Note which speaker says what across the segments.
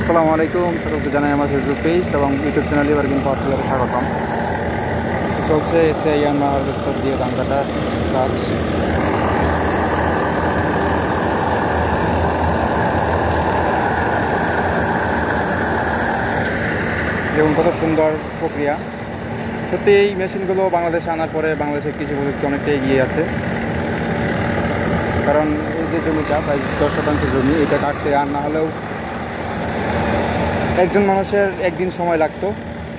Speaker 1: আসসালামু আলাইকুম, সকলকে জানাই আমার ফেসবুক পেজ এবং ইউটিউব চ্যানেলে বার্গিন পাওয়ার চ্যানেলে স্বাগতম। চলছে এসআই হারভেস্টার দিয়ে ধান কাটার কাজ। এবং কত সুন্দর প্রক্রিয়া। সত্যি এই মেশিনগুলো বাংলাদেশে আনার পরে বাংলাদেশের কৃষি প্রযুক্তি অনেকটা এগিয়ে আছে। কারণ এই যে জমিটা প্রায় 10% জমি, এটা কাটতে আর না হলেও একজন মানুষের একদিন সময় লাগতো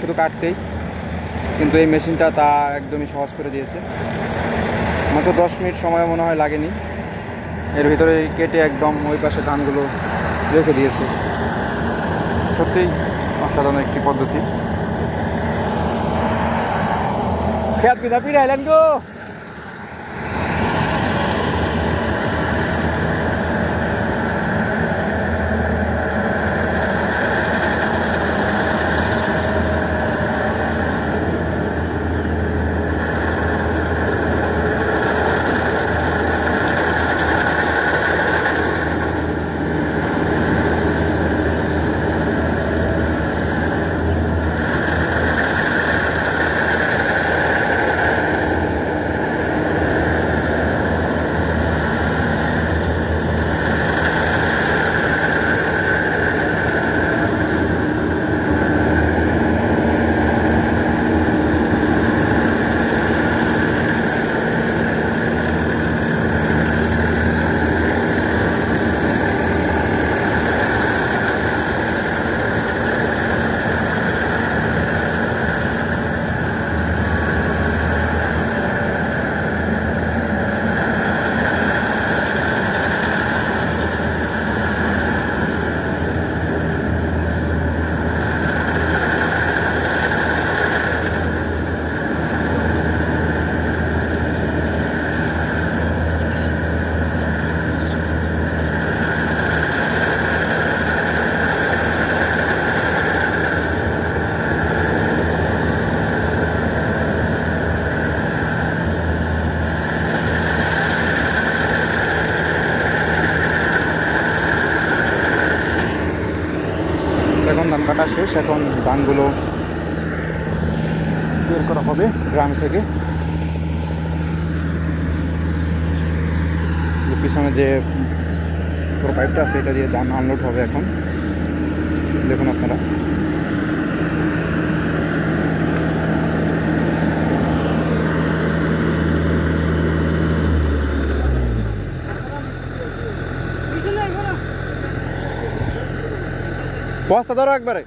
Speaker 1: শুধু কাটতেই, কিন্তু এই মেশিনটা তা একদমই সহজ করে দিয়েছে। মাত্র 10 মিনিট সময় মনে হয় লাগেনি, এর ভিতরে কেটে একদম ওই পাশে ধানগুলো রেখে দিয়েছে। সত্যিই অসাধারণ একটি পদ্ধতি। খেয়াল পিঠা পিড়াইলেন গো। এখন ধান কাটা শেষ, এখন ধানগুলো বের করা হবে গ্রাম থেকে। পিছনে যে পুরো পাইপটা আছে এটা দিয়ে ধান আনলোড হবে। এখন দেখুন আপনারা, বস্তা ধরো একবারে।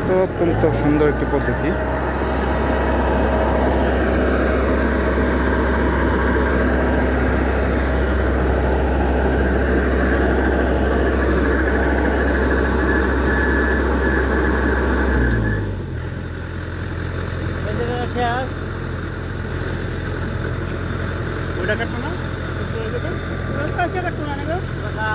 Speaker 1: তো অত্যন্ত সুন্দর একটি পদ্ধতি।
Speaker 2: ওটা কাটবো না, কাটবো না